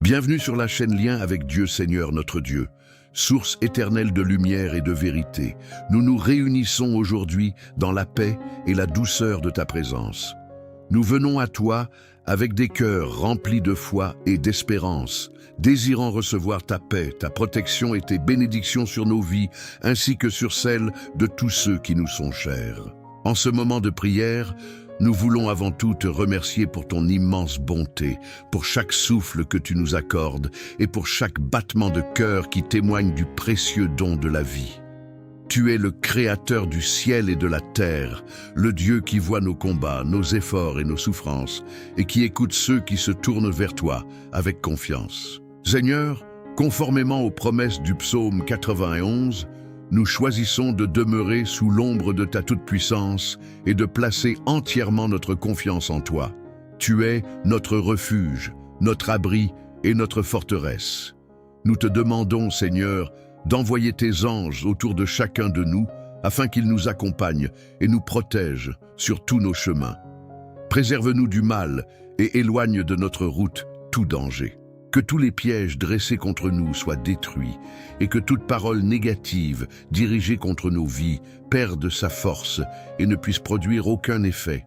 Bienvenue sur la chaîne Lien avec Dieu Seigneur notre Dieu, source éternelle de lumière et de vérité. Nous nous réunissons aujourd'hui dans la paix et la douceur de ta présence. Nous venons à toi avec des cœurs remplis de foi et d'espérance, désirant recevoir ta paix, ta protection et tes bénédictions sur nos vies, ainsi que sur celles de tous ceux qui nous sont chers. En ce moment de prière, nous voulons avant tout te remercier pour ton immense bonté, pour chaque souffle que tu nous accordes et pour chaque battement de cœur qui témoigne du précieux don de la vie. Tu es le Créateur du ciel et de la terre, le Dieu qui voit nos combats, nos efforts et nos souffrances, et qui écoute ceux qui se tournent vers toi avec confiance. Seigneur, conformément aux promesses du psaume 91, nous choisissons de demeurer sous l'ombre de ta toute-puissance et de placer entièrement notre confiance en toi. Tu es notre refuge, notre abri et notre forteresse. Nous te demandons, Seigneur, d'envoyer tes anges autour de chacun de nous afin qu'ils nous accompagnent et nous protègent sur tous nos chemins. Préserve-nous du mal et éloigne de notre route tout danger. Que tous les pièges dressés contre nous soient détruits et que toute parole négative dirigée contre nos vies perde sa force et ne puisse produire aucun effet.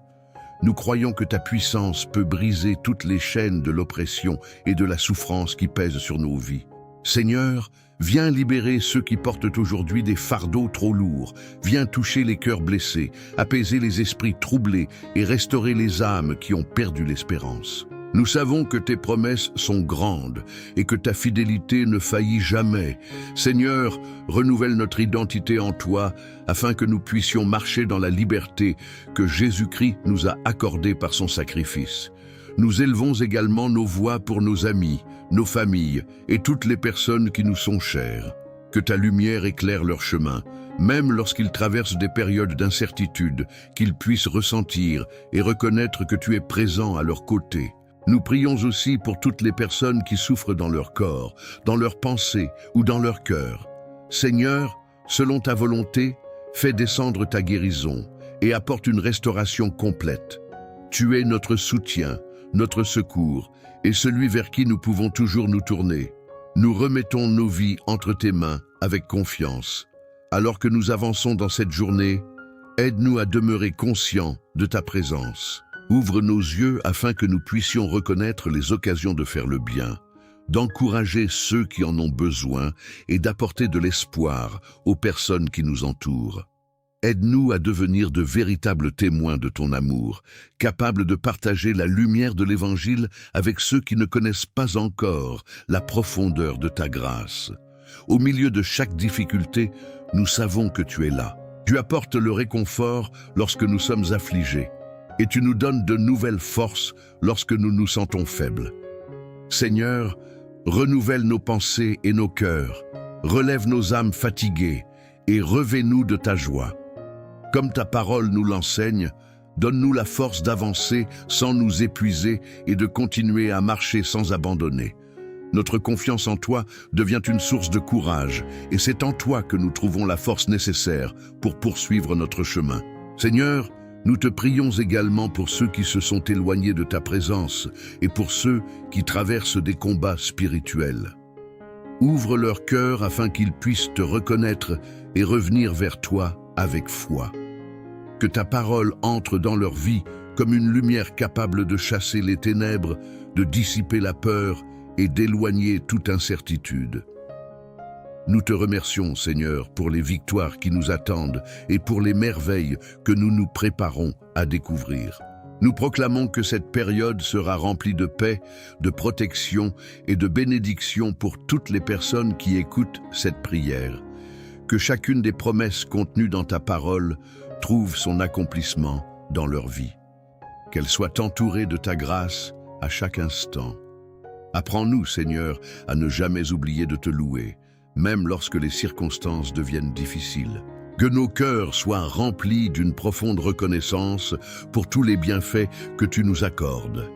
Nous croyons que ta puissance peut briser toutes les chaînes de l'oppression et de la souffrance qui pèsent sur nos vies. Seigneur, viens libérer ceux qui portent aujourd'hui des fardeaux trop lourds. Viens toucher les cœurs blessés, apaiser les esprits troublés et restaurer les âmes qui ont perdu l'espérance. Nous savons que tes promesses sont grandes et que ta fidélité ne faillit jamais. Seigneur, renouvelle notre identité en toi afin que nous puissions marcher dans la liberté que Jésus-Christ nous a accordée par son sacrifice. Nous élevons également nos voix pour nos amis, nos familles et toutes les personnes qui nous sont chères. Que ta lumière éclaire leur chemin, même lorsqu'ils traversent des périodes d'incertitude, qu'ils puissent ressentir et reconnaître que tu es présent à leur côté. Nous prions aussi pour toutes les personnes qui souffrent dans leur corps, dans leurs pensées ou dans leur cœur. Seigneur, selon ta volonté, fais descendre ta guérison et apporte une restauration complète. Tu es notre soutien, notre secours et celui vers qui nous pouvons toujours nous tourner. Nous remettons nos vies entre tes mains avec confiance. Alors que nous avançons dans cette journée, aide-nous à demeurer conscients de ta présence. Ouvre nos yeux afin que nous puissions reconnaître les occasions de faire le bien, d'encourager ceux qui en ont besoin et d'apporter de l'espoir aux personnes qui nous entourent. Aide-nous à devenir de véritables témoins de ton amour, capables de partager la lumière de l'Évangile avec ceux qui ne connaissent pas encore la profondeur de ta grâce. Au milieu de chaque difficulté, nous savons que tu es là. Tu apportes le réconfort lorsque nous sommes affligés. Et tu nous donnes de nouvelles forces lorsque nous nous sentons faibles. Seigneur, renouvelle nos pensées et nos cœurs, relève nos âmes fatiguées et revêt-nous de ta joie. Comme ta parole nous l'enseigne, donne-nous la force d'avancer sans nous épuiser et de continuer à marcher sans abandonner. Notre confiance en toi devient une source de courage et c'est en toi que nous trouvons la force nécessaire pour poursuivre notre chemin. Seigneur, nous te prions également pour ceux qui se sont éloignés de ta présence et pour ceux qui traversent des combats spirituels. Ouvre leur cœur afin qu'ils puissent te reconnaître et revenir vers toi avec foi. Que ta parole entre dans leur vie comme une lumière capable de chasser les ténèbres, de dissiper la peur et d'éloigner toute incertitude. Nous te remercions, Seigneur, pour les victoires qui nous attendent et pour les merveilles que nous nous préparons à découvrir. Nous proclamons que cette période sera remplie de paix, de protection et de bénédiction pour toutes les personnes qui écoutent cette prière. Que chacune des promesses contenues dans ta parole trouve son accomplissement dans leur vie. Qu'elles soient entourées de ta grâce à chaque instant. Apprends-nous, Seigneur, à ne jamais oublier de te louer, même lorsque les circonstances deviennent difficiles. Que nos cœurs soient remplis d'une profonde reconnaissance pour tous les bienfaits que tu nous accordes.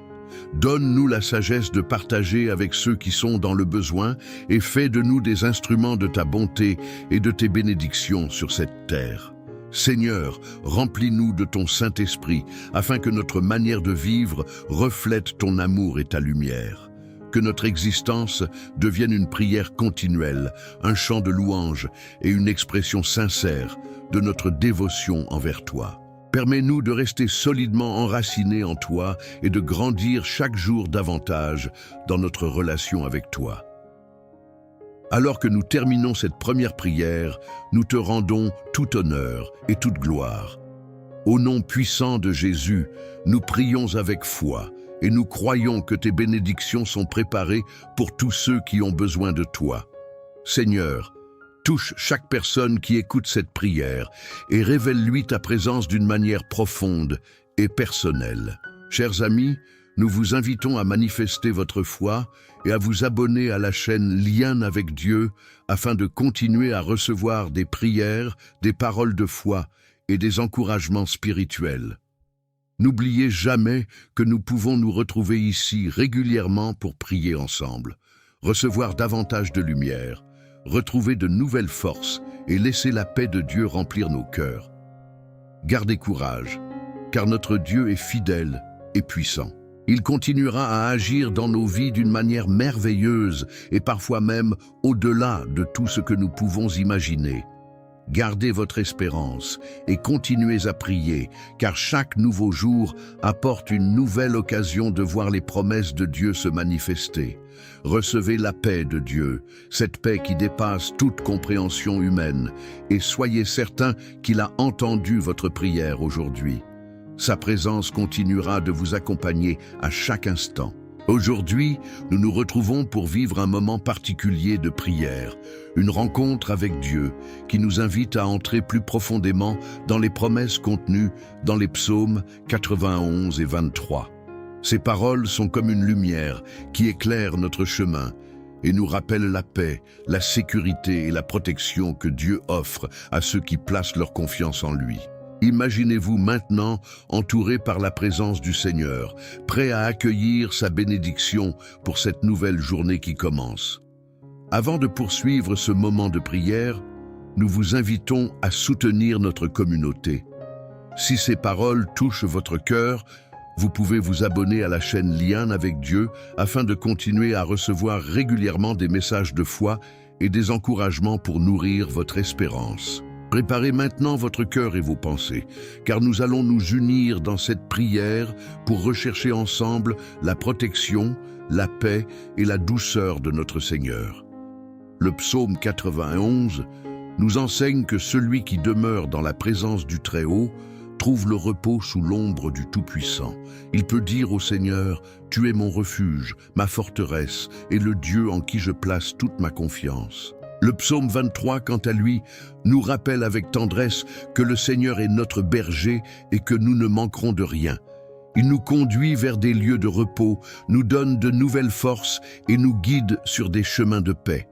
Donne-nous la sagesse de partager avec ceux qui sont dans le besoin et fais de nous des instruments de ta bonté et de tes bénédictions sur cette terre. Seigneur, remplis-nous de ton Saint-Esprit afin que notre manière de vivre reflète ton amour et ta lumière. Que notre existence devienne une prière continuelle, un chant de louange et une expression sincère de notre dévotion envers toi. Permets-nous de rester solidement enracinés en toi et de grandir chaque jour davantage dans notre relation avec toi. Alors que nous terminons cette première prière, nous te rendons tout honneur et toute gloire. Au nom puissant de Jésus, nous prions avec foi et nous croyons que tes bénédictions sont préparées pour tous ceux qui ont besoin de toi. Seigneur, touche chaque personne qui écoute cette prière et révèle-lui ta présence d'une manière profonde et personnelle. Chers amis, nous vous invitons à manifester votre foi et à vous abonner à la chaîne Lien avec Dieu afin de continuer à recevoir des prières, des paroles de foi et des encouragements spirituels. N'oubliez jamais que nous pouvons nous retrouver ici régulièrement pour prier ensemble, recevoir davantage de lumière, retrouver de nouvelles forces et laisser la paix de Dieu remplir nos cœurs. Gardez courage, car notre Dieu est fidèle et puissant. Il continuera à agir dans nos vies d'une manière merveilleuse et parfois même au-delà de tout ce que nous pouvons imaginer. Gardez votre espérance et continuez à prier, car chaque nouveau jour apporte une nouvelle occasion de voir les promesses de Dieu se manifester. Recevez la paix de Dieu, cette paix qui dépasse toute compréhension humaine, et soyez certains qu'il a entendu votre prière aujourd'hui. Sa présence continuera de vous accompagner à chaque instant. Aujourd'hui, nous nous retrouvons pour vivre un moment particulier de prière, une rencontre avec Dieu qui nous invite à entrer plus profondément dans les promesses contenues dans les psaumes 91 et 23. Ces paroles sont comme une lumière qui éclaire notre chemin et nous rappellent la paix, la sécurité et la protection que Dieu offre à ceux qui placent leur confiance en lui. Imaginez-vous maintenant entouré par la présence du Seigneur, prêt à accueillir sa bénédiction pour cette nouvelle journée qui commence. Avant de poursuivre ce moment de prière, nous vous invitons à soutenir notre communauté. Si ces paroles touchent votre cœur, vous pouvez vous abonner à la chaîne Lien avec Dieu afin de continuer à recevoir régulièrement des messages de foi et des encouragements pour nourrir votre espérance. Préparez maintenant votre cœur et vos pensées, car nous allons nous unir dans cette prière pour rechercher ensemble la protection, la paix et la douceur de notre Seigneur. Le psaume 91 nous enseigne que celui qui demeure dans la présence du Très-Haut trouve le repos sous l'ombre du Tout-Puissant. Il peut dire au Seigneur, « Tu es mon refuge, ma forteresse et le Dieu en qui je place toute ma confiance. » Le psaume 23, quant à lui, nous rappelle avec tendresse que le Seigneur est notre berger et que nous ne manquerons de rien. Il nous conduit vers des lieux de repos, nous donne de nouvelles forces et nous guide sur des chemins de paix.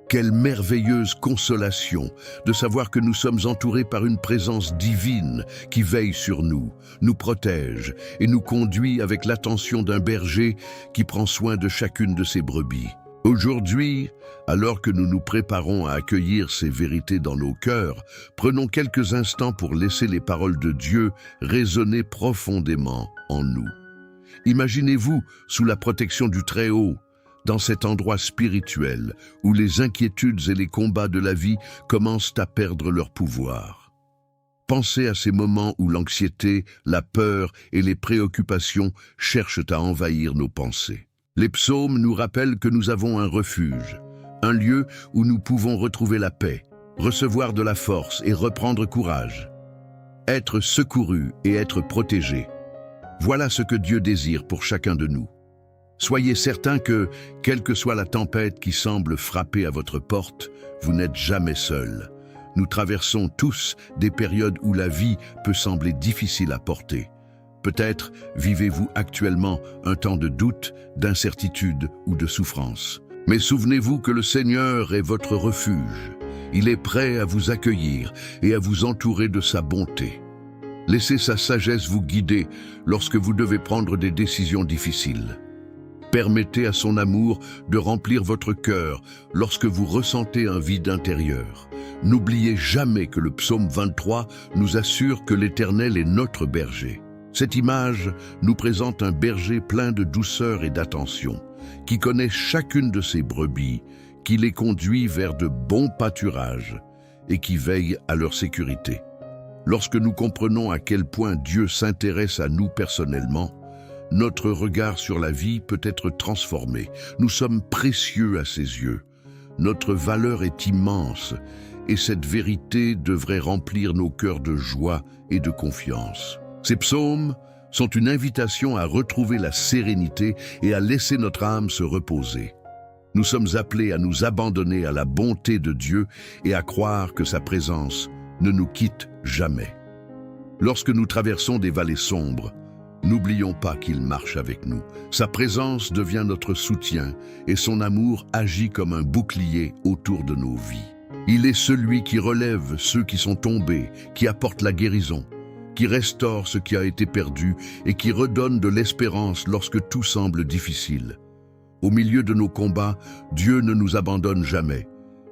Quelle merveilleuse consolation de savoir que nous sommes entourés par une présence divine qui veille sur nous, nous protège et nous conduit avec l'attention d'un berger qui prend soin de chacune de ses brebis. Aujourd'hui, alors que nous nous préparons à accueillir ces vérités dans nos cœurs, prenons quelques instants pour laisser les paroles de Dieu résonner profondément en nous. Imaginez-vous sous la protection du Très-Haut, dans cet endroit spirituel où les inquiétudes et les combats de la vie commencent à perdre leur pouvoir. Pensez à ces moments où l'anxiété, la peur et les préoccupations cherchent à envahir nos pensées. Les psaumes nous rappellent que nous avons un refuge, un lieu où nous pouvons retrouver la paix, recevoir de la force et reprendre courage. Être secouru et être protégé. Voilà ce que Dieu désire pour chacun de nous. Soyez certains que, quelle que soit la tempête qui semble frapper à votre porte, vous n'êtes jamais seul. Nous traversons tous des périodes où la vie peut sembler difficile à porter. Peut-être vivez-vous actuellement un temps de doute, d'incertitude ou de souffrance. Mais souvenez-vous que le Seigneur est votre refuge. Il est prêt à vous accueillir et à vous entourer de sa bonté. Laissez sa sagesse vous guider lorsque vous devez prendre des décisions difficiles. Permettez à son amour de remplir votre cœur lorsque vous ressentez un vide intérieur. N'oubliez jamais que le psaume 23 nous assure que l'Éternel est notre berger. Cette image nous présente un berger plein de douceur et d'attention. qui connaît chacune de ses brebis, qui les conduit vers de bons pâturages et qui veille à leur sécurité. Lorsque nous comprenons à quel point Dieu s'intéresse à nous personnellement, notre regard sur la vie peut être transformé. Nous sommes précieux à ses yeux. Notre valeur est immense et cette vérité devrait remplir nos cœurs de joie et de confiance. Ces psaumes sont une invitation à retrouver la sérénité et à laisser notre âme se reposer. Nous sommes appelés à nous abandonner à la bonté de Dieu et à croire que sa présence ne nous quitte jamais. Lorsque nous traversons des vallées sombres, n'oublions pas qu'il marche avec nous. Sa présence devient notre soutien et son amour agit comme un bouclier autour de nos vies. Il est celui qui relève ceux qui sont tombés, qui apporte la guérison, qui restaure ce qui a été perdu et qui redonne de l'espérance lorsque tout semble difficile. Au milieu de nos combats, Dieu ne nous abandonne jamais.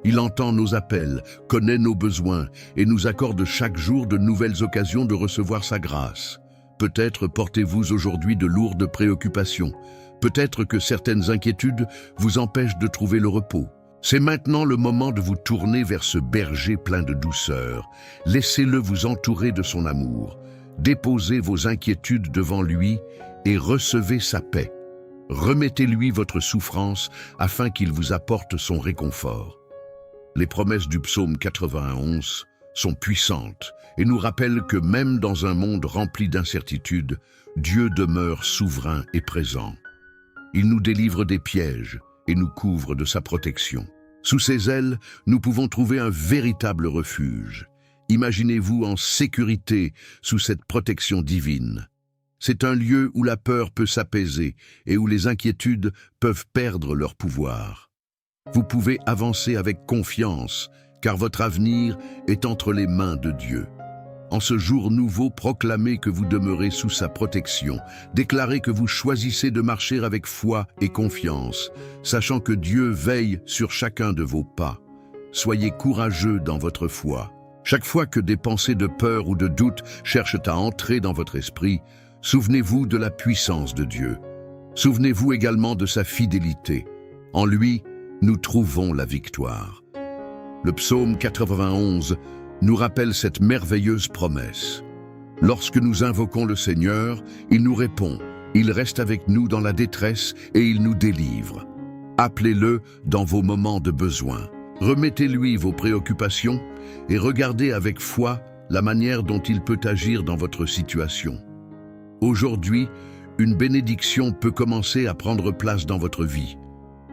Il entend nos appels, connaît nos besoins et nous accorde chaque jour de nouvelles occasions de recevoir sa grâce. Peut-être portez-vous aujourd'hui de lourdes préoccupations. Peut-être que certaines inquiétudes vous empêchent de trouver le repos. C'est maintenant le moment de vous tourner vers ce berger plein de douceur. Laissez-le vous entourer de son amour. Déposez vos inquiétudes devant lui et recevez sa paix. Remettez-lui votre souffrance afin qu'il vous apporte son réconfort. Les promesses du psaume 91 sont puissantes et nous rappellent que même dans un monde rempli d'incertitudes, Dieu demeure souverain et présent. Il nous délivre des pièges et nous couvre de sa protection. Sous ses ailes, nous pouvons trouver un véritable refuge. Imaginez-vous en sécurité sous cette protection divine. C'est un lieu où la peur peut s'apaiser et où les inquiétudes peuvent perdre leur pouvoir. Vous pouvez avancer avec confiance, car votre avenir est entre les mains de Dieu. En ce jour nouveau, proclamez que vous demeurez sous sa protection. Déclarez que vous choisissez de marcher avec foi et confiance, sachant que Dieu veille sur chacun de vos pas. Soyez courageux dans votre foi. Chaque fois que des pensées de peur ou de doute cherchent à entrer dans votre esprit, souvenez-vous de la puissance de Dieu. Souvenez-vous également de sa fidélité. En lui, nous trouvons la victoire. Le psaume 91 nous rappelle cette merveilleuse promesse. Lorsque nous invoquons le Seigneur, il nous répond. Il reste avec nous dans la détresse et il nous délivre. Appelez-le dans vos moments de besoin. Remettez-lui vos préoccupations et regardez avec foi la manière dont il peut agir dans votre situation. Aujourd'hui, une bénédiction peut commencer à prendre place dans votre vie.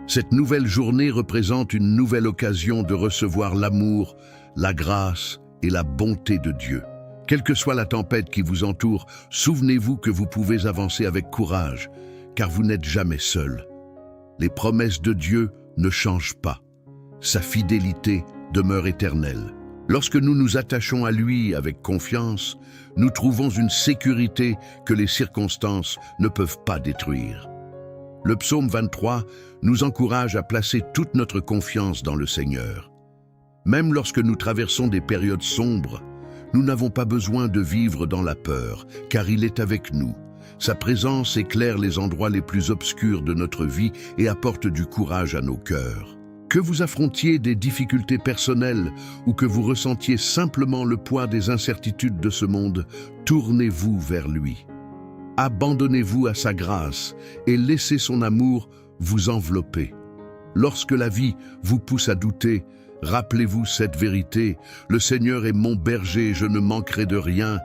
Cette nouvelle journée représente une nouvelle occasion de recevoir l'amour, la grâce et la bonté de Dieu. Quelle que soit la tempête qui vous entoure, souvenez-vous que vous pouvez avancer avec courage, car vous n'êtes jamais seul. Les promesses de Dieu ne changent pas. Sa fidélité demeure éternelle. Lorsque nous nous attachons à lui avec confiance, nous trouvons une sécurité que les circonstances ne peuvent pas détruire. Le psaume 23 nous encourage à placer toute notre confiance dans le Seigneur. Même lorsque nous traversons des périodes sombres, nous n'avons pas besoin de vivre dans la peur, car il est avec nous. Sa présence éclaire les endroits les plus obscurs de notre vie et apporte du courage à nos cœurs. Que vous affrontiez des difficultés personnelles ou que vous ressentiez simplement le poids des incertitudes de ce monde, tournez-vous vers lui. Abandonnez-vous à sa grâce et laissez son amour vous envelopper. Lorsque la vie vous pousse à douter, rappelez-vous cette vérité, le Seigneur est mon berger, je ne manquerai de rien.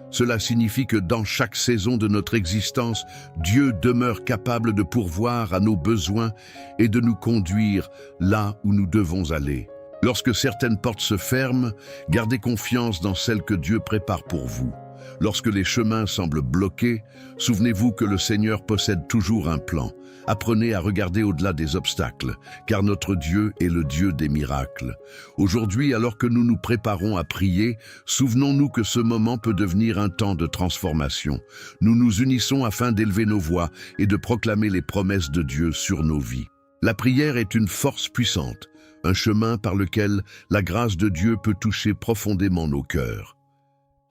Cela signifie que dans chaque saison de notre existence, Dieu demeure capable de pourvoir à nos besoins et de nous conduire là où nous devons aller. Lorsque certaines portes se ferment, gardez confiance dans celles que Dieu prépare pour vous. Lorsque les chemins semblent bloqués, souvenez-vous que le Seigneur possède toujours un plan. Apprenez à regarder au-delà des obstacles, car notre Dieu est le Dieu des miracles. Aujourd'hui, alors que nous nous préparons à prier, souvenons-nous que ce moment peut devenir un temps de transformation. Nous nous unissons afin d'élever nos voix et de proclamer les promesses de Dieu sur nos vies. La prière est une force puissante, un chemin par lequel la grâce de Dieu peut toucher profondément nos cœurs.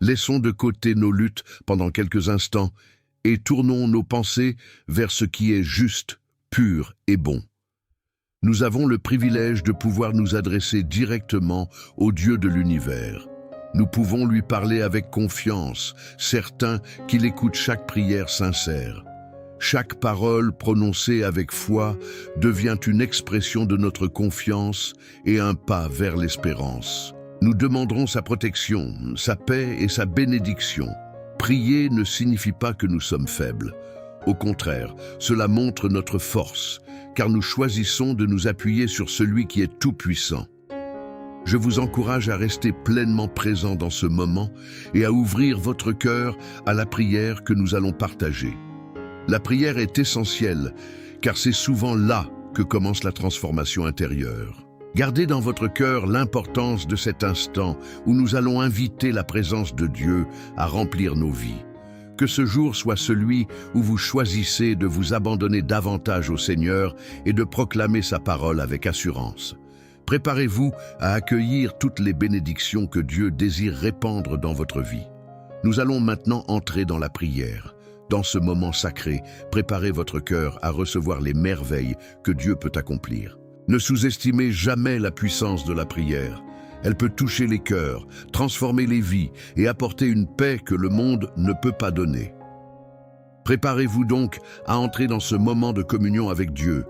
Laissons de côté nos luttes pendant quelques instants et tournons nos pensées vers ce qui est juste, pur et bon. Nous avons le privilège de pouvoir nous adresser directement au Dieu de l'univers. Nous pouvons lui parler avec confiance, certains qu'il écoute chaque prière sincère. Chaque parole prononcée avec foi devient une expression de notre confiance et un pas vers l'espérance. Nous demanderons sa protection, sa paix et sa bénédiction. Prier ne signifie pas que nous sommes faibles. Au contraire, cela montre notre force, car nous choisissons de nous appuyer sur celui qui est tout-puissant. Je vous encourage à rester pleinement présent dans ce moment et à ouvrir votre cœur à la prière que nous allons partager. La prière est essentielle, car c'est souvent là que commence la transformation intérieure. Gardez dans votre cœur l'importance de cet instant où nous allons inviter la présence de Dieu à remplir nos vies. Que ce jour soit celui où vous choisissez de vous abandonner davantage au Seigneur et de proclamer sa parole avec assurance. Préparez-vous à accueillir toutes les bénédictions que Dieu désire répandre dans votre vie. Nous allons maintenant entrer dans la prière. Dans ce moment sacré, préparez votre cœur à recevoir les merveilles que Dieu peut accomplir. Ne sous-estimez jamais la puissance de la prière. Elle peut toucher les cœurs, transformer les vies et apporter une paix que le monde ne peut pas donner. Préparez-vous donc à entrer dans ce moment de communion avec Dieu,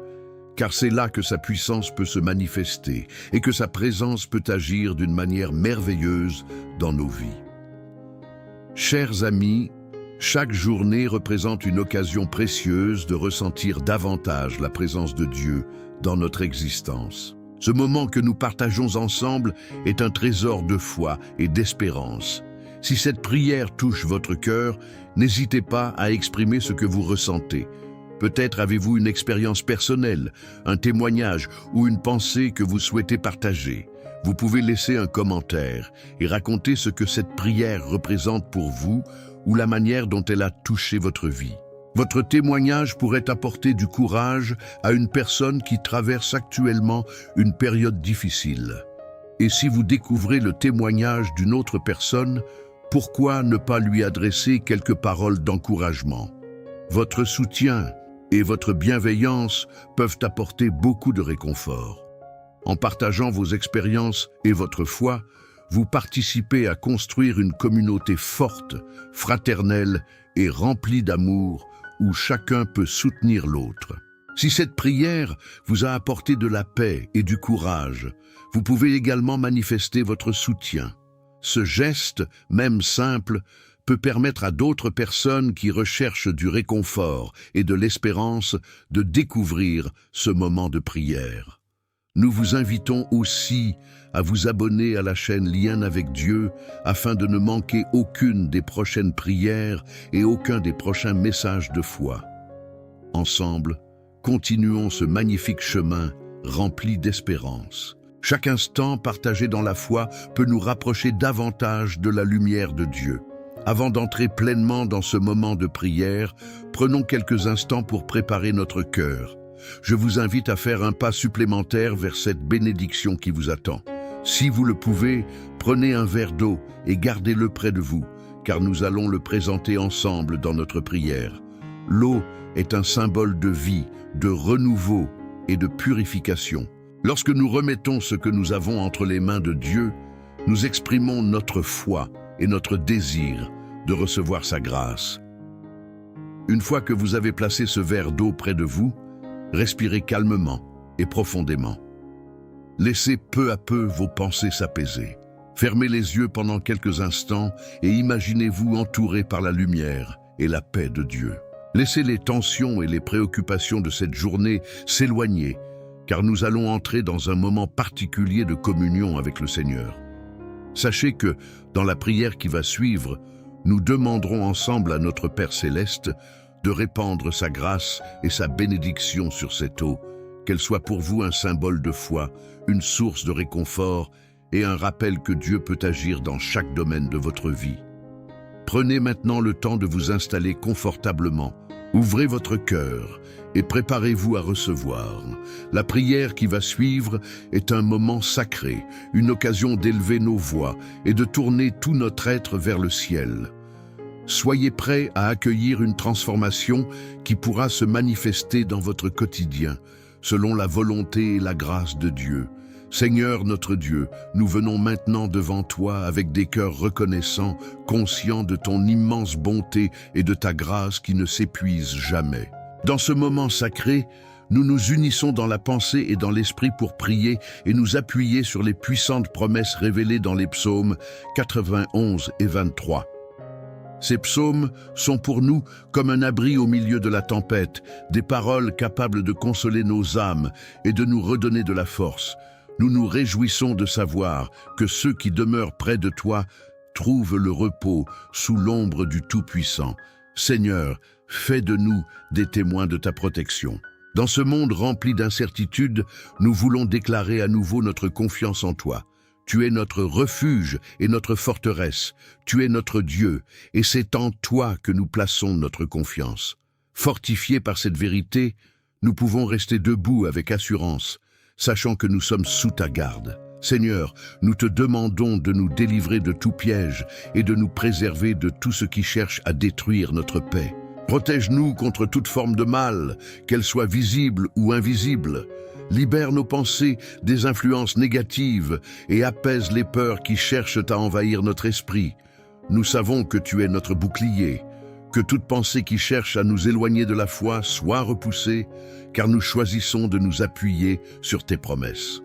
car c'est là que sa puissance peut se manifester et que sa présence peut agir d'une manière merveilleuse dans nos vies. Chers amis, chaque journée représente une occasion précieuse de ressentir davantage la présence de Dieu dans notre existence. Ce moment que nous partageons ensemble est un trésor de foi et d'espérance. Si cette prière touche votre cœur, n'hésitez pas à exprimer ce que vous ressentez. Peut-être avez-vous une expérience personnelle, un témoignage ou une pensée que vous souhaitez partager. Vous pouvez laisser un commentaire et raconter ce que cette prière représente pour vous ou la manière dont elle a touché votre vie. Votre témoignage pourrait apporter du courage à une personne qui traverse actuellement une période difficile. Et si vous découvrez le témoignage d'une autre personne, pourquoi ne pas lui adresser quelques paroles d'encouragement? Votre soutien et votre bienveillance peuvent apporter beaucoup de réconfort. En partageant vos expériences et votre foi, vous participez à construire une communauté forte, fraternelle et remplie d'amour, où chacun peut soutenir l'autre. Si cette prière vous a apporté de la paix et du courage, vous pouvez également manifester votre soutien. Ce geste, même simple, peut permettre à d'autres personnes qui recherchent du réconfort et de l'espérance de découvrir ce moment de prière. Nous vous invitons aussi à vous abonner à la chaîne Lien avec Dieu afin de ne manquer aucune des prochaines prières et aucun des prochains messages de foi. Ensemble, continuons ce magnifique chemin rempli d'espérance. Chaque instant partagé dans la foi peut nous rapprocher davantage de la lumière de Dieu. Avant d'entrer pleinement dans ce moment de prière, prenons quelques instants pour préparer notre cœur. Je vous invite à faire un pas supplémentaire vers cette bénédiction qui vous attend. Si vous le pouvez, prenez un verre d'eau et gardez-le près de vous, car nous allons le présenter ensemble dans notre prière. L'eau est un symbole de vie, de renouveau et de purification. Lorsque nous remettons ce que nous avons entre les mains de Dieu, nous exprimons notre foi et notre désir de recevoir sa grâce. Une fois que vous avez placé ce verre d'eau près de vous, respirez calmement et profondément. Laissez peu à peu vos pensées s'apaiser. Fermez les yeux pendant quelques instants et imaginez-vous entouré par la lumière et la paix de Dieu. Laissez les tensions et les préoccupations de cette journée s'éloigner, car nous allons entrer dans un moment particulier de communion avec le Seigneur. Sachez que, dans la prière qui va suivre, nous demanderons ensemble à notre Père Céleste de répandre sa grâce et sa bénédiction sur cette eau, qu'elle soit pour vous un symbole de foi, une source de réconfort et un rappel que Dieu peut agir dans chaque domaine de votre vie. Prenez maintenant le temps de vous installer confortablement. Ouvrez votre cœur et préparez-vous à recevoir. La prière qui va suivre est un moment sacré, une occasion d'élever nos voix et de tourner tout notre être vers le ciel. Soyez prêts à accueillir une transformation qui pourra se manifester dans votre quotidien, selon la volonté et la grâce de Dieu. Seigneur notre Dieu, nous venons maintenant devant toi avec des cœurs reconnaissants, conscients de ton immense bonté et de ta grâce qui ne s'épuise jamais. Dans ce moment sacré, nous nous unissons dans la pensée et dans l'esprit pour prier et nous appuyer sur les puissantes promesses révélées dans les psaumes 91 et 23. Ces psaumes sont pour nous comme un abri au milieu de la tempête, des paroles capables de consoler nos âmes et de nous redonner de la force. Nous nous réjouissons de savoir que ceux qui demeurent près de toi trouvent le repos sous l'ombre du Tout-Puissant. Seigneur, fais de nous des témoins de ta protection. Dans ce monde rempli d'incertitudes, nous voulons déclarer à nouveau notre confiance en toi. Tu es notre refuge et notre forteresse. Tu es notre Dieu, et c'est en toi que nous plaçons notre confiance. Fortifiés par cette vérité, nous pouvons rester debout avec assurance, sachant que nous sommes sous ta garde. Seigneur, nous te demandons de nous délivrer de tout piège et de nous préserver de tout ce qui cherche à détruire notre paix. Protège-nous contre toute forme de mal, qu'elle soit visible ou invisible. Libère nos pensées des influences négatives et apaise les peurs qui cherchent à envahir notre esprit. Nous savons que tu es notre bouclier, que toute pensée qui cherche à nous éloigner de la foi soit repoussée, car nous choisissons de nous appuyer sur tes promesses.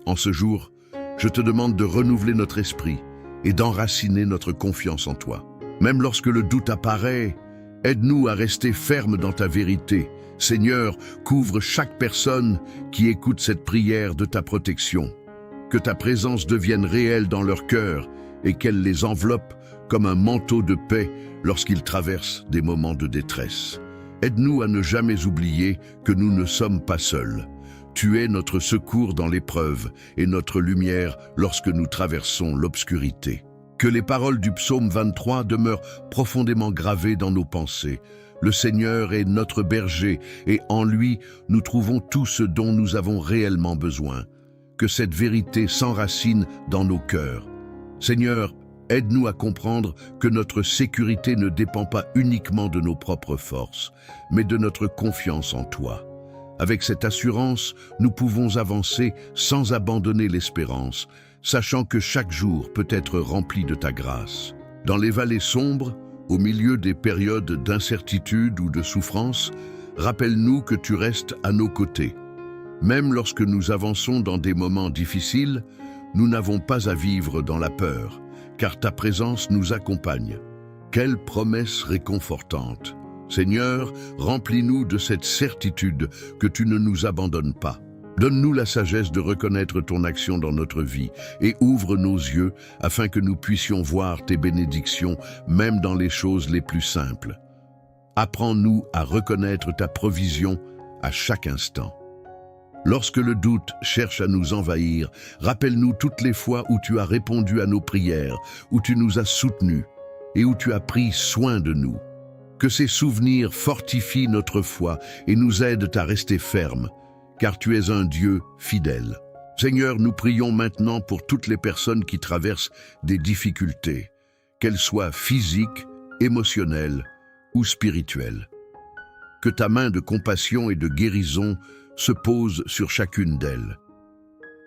En ce jour, je te demande de renouveler notre esprit et d'enraciner notre confiance en toi. Même lorsque le doute apparaît, aide-nous à rester fermes dans ta vérité. Seigneur, couvre chaque personne qui écoute cette prière de ta protection. Que ta présence devienne réelle dans leur cœur et qu'elle les enveloppe comme un manteau de paix lorsqu'ils traversent des moments de détresse. Aide-nous à ne jamais oublier que nous ne sommes pas seuls. Tu es notre secours dans l'épreuve et notre lumière lorsque nous traversons l'obscurité. Que les paroles du psaume 23 demeurent profondément gravées dans nos pensées. Le Seigneur est notre berger et en lui, nous trouvons tout ce dont nous avons réellement besoin. Que cette vérité s'enracine dans nos cœurs. Seigneur, aide-nous à comprendre que notre sécurité ne dépend pas uniquement de nos propres forces, mais de notre confiance en toi. Avec cette assurance, nous pouvons avancer sans abandonner l'espérance, sachant que chaque jour peut être rempli de ta grâce. Dans les vallées sombres, au milieu des périodes d'incertitude ou de souffrance, rappelle-nous que tu restes à nos côtés. Même lorsque nous avançons dans des moments difficiles, nous n'avons pas à vivre dans la peur, car ta présence nous accompagne. Quelle promesse réconfortante! Seigneur, remplis-nous de cette certitude que tu ne nous abandonnes pas. Donne-nous la sagesse de reconnaître ton action dans notre vie et ouvre nos yeux afin que nous puissions voir tes bénédictions même dans les choses les plus simples. Apprends-nous à reconnaître ta provision à chaque instant. Lorsque le doute cherche à nous envahir, rappelle-nous toutes les fois où tu as répondu à nos prières, où tu nous as soutenus et où tu as pris soin de nous. Que ces souvenirs fortifient notre foi et nous aident à rester fermes, car tu es un Dieu fidèle. Seigneur, nous prions maintenant pour toutes les personnes qui traversent des difficultés, qu'elles soient physiques, émotionnelles ou spirituelles. Que ta main de compassion et de guérison se pose sur chacune d'elles.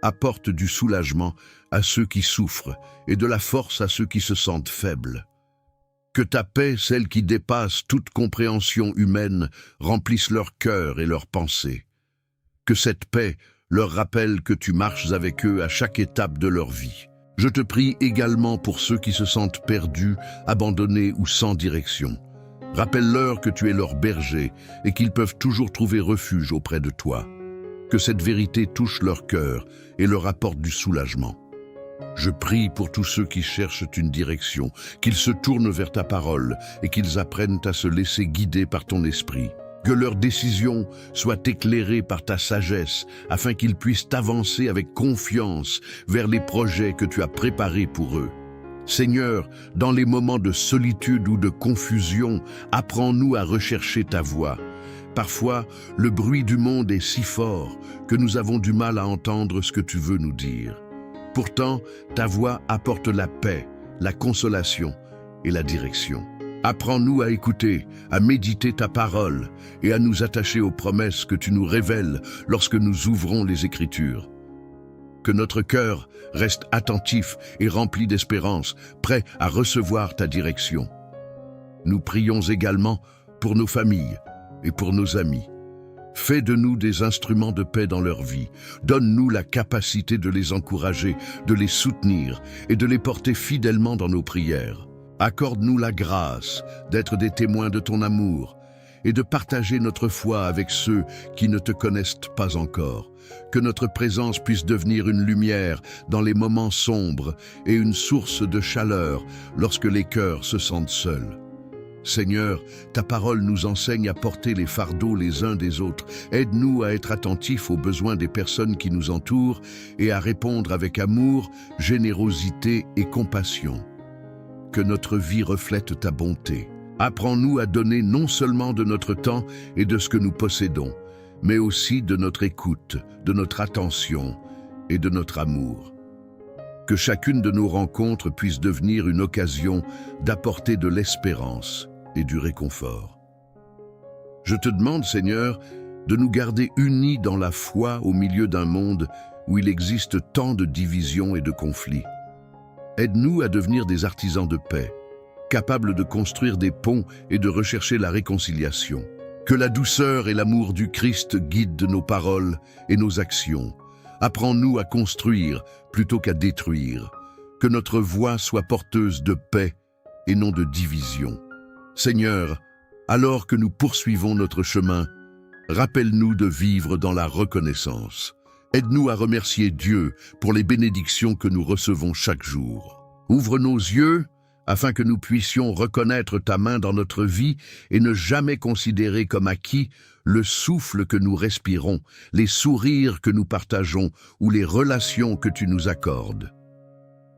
Apporte du soulagement à ceux qui souffrent et de la force à ceux qui se sentent faibles. Que ta paix, celle qui dépasse toute compréhension humaine, remplisse leur cœur et leurs pensées. Que cette paix leur rappelle que tu marches avec eux à chaque étape de leur vie. Je te prie également pour ceux qui se sentent perdus, abandonnés ou sans direction. Rappelle-leur que tu es leur berger et qu'ils peuvent toujours trouver refuge auprès de toi. Que cette vérité touche leur cœur et leur apporte du soulagement. Je prie pour tous ceux qui cherchent une direction, qu'ils se tournent vers ta parole et qu'ils apprennent à se laisser guider par ton esprit. Que leurs décisions soient éclairées par ta sagesse, afin qu'ils puissent avancer avec confiance vers les projets que tu as préparés pour eux. Seigneur, dans les moments de solitude ou de confusion, apprends-nous à rechercher ta voix. Parfois, le bruit du monde est si fort que nous avons du mal à entendre ce que tu veux nous dire. Pourtant, ta voix apporte la paix, la consolation et la direction. Apprends-nous à écouter, à méditer ta parole et à nous attacher aux promesses que tu nous révèles lorsque nous ouvrons les Écritures. Que notre cœur reste attentif et rempli d'espérance, prêt à recevoir ta direction. Nous prions également pour nos familles et pour nos amis. Fais de nous des instruments de paix dans leur vie. Donne-nous la capacité de les encourager, de les soutenir et de les porter fidèlement dans nos prières. Accorde-nous la grâce d'être des témoins de ton amour et de partager notre foi avec ceux qui ne te connaissent pas encore. Que notre présence puisse devenir une lumière dans les moments sombres et une source de chaleur lorsque les cœurs se sentent seuls. Seigneur, ta parole nous enseigne à porter les fardeaux les uns des autres. Aide-nous à être attentifs aux besoins des personnes qui nous entourent et à répondre avec amour, générosité et compassion. Que notre vie reflète ta bonté. Apprends-nous à donner non seulement de notre temps et de ce que nous possédons, mais aussi de notre écoute, de notre attention et de notre amour. Que chacune de nos rencontres puisse devenir une occasion d'apporter de l'espérance et du réconfort. Je te demande, Seigneur, de nous garder unis dans la foi au milieu d'un monde où il existe tant de divisions et de conflits. Aide-nous à devenir des artisans de paix, capables de construire des ponts et de rechercher la réconciliation. Que la douceur et l'amour du Christ guident nos paroles et nos actions. Apprends-nous à construire plutôt qu'à détruire. Que notre voix soit porteuse de paix et non de division. Seigneur, alors que nous poursuivons notre chemin, rappelle-nous de vivre dans la reconnaissance. Aide-nous à remercier Dieu pour les bénédictions que nous recevons chaque jour. Ouvre nos yeux afin que nous puissions reconnaître ta main dans notre vie et ne jamais considérer comme acquis le souffle que nous respirons, les sourires que nous partageons ou les relations que tu nous accordes.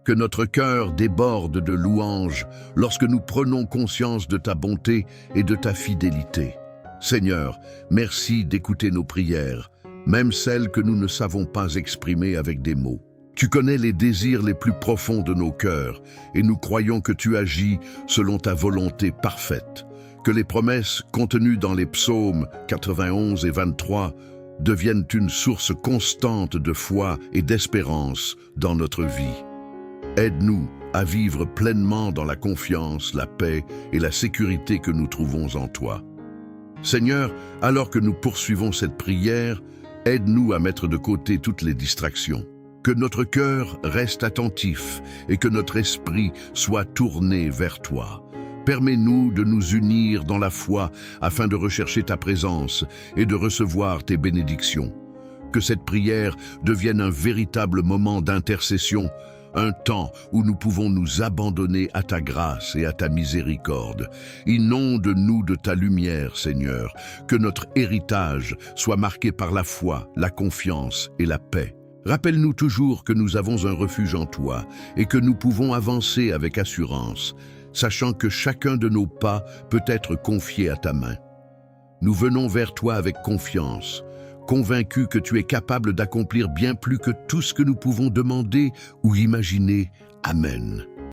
Que notre cœur déborde de louanges lorsque nous prenons conscience de ta bonté et de ta fidélité. Seigneur, merci d'écouter nos prières, même celles que nous ne savons pas exprimer avec des mots. Tu connais les désirs les plus profonds de nos cœurs et nous croyons que tu agis selon ta volonté parfaite. Que les promesses contenues dans les psaumes 91 et 23 deviennent une source constante de foi et d'espérance dans notre vie. Aide-nous à vivre pleinement dans la confiance, la paix et la sécurité que nous trouvons en toi. Seigneur, alors que nous poursuivons cette prière, aide-nous à mettre de côté toutes les distractions. Que notre cœur reste attentif et que notre esprit soit tourné vers toi. Permets-nous de nous unir dans la foi afin de rechercher ta présence et de recevoir tes bénédictions. Que cette prière devienne un véritable moment d'intercession, un temps où nous pouvons nous abandonner à ta grâce et à ta miséricorde. Inonde-nous de ta lumière, Seigneur, que notre héritage soit marqué par la foi, la confiance et la paix. Rappelle-nous toujours que nous avons un refuge en toi et que nous pouvons avancer avec assurance, sachant que chacun de nos pas peut être confié à ta main. Nous venons vers toi avec confiance, convaincus que tu es capable d'accomplir bien plus que tout ce que nous pouvons demander ou imaginer. Amen.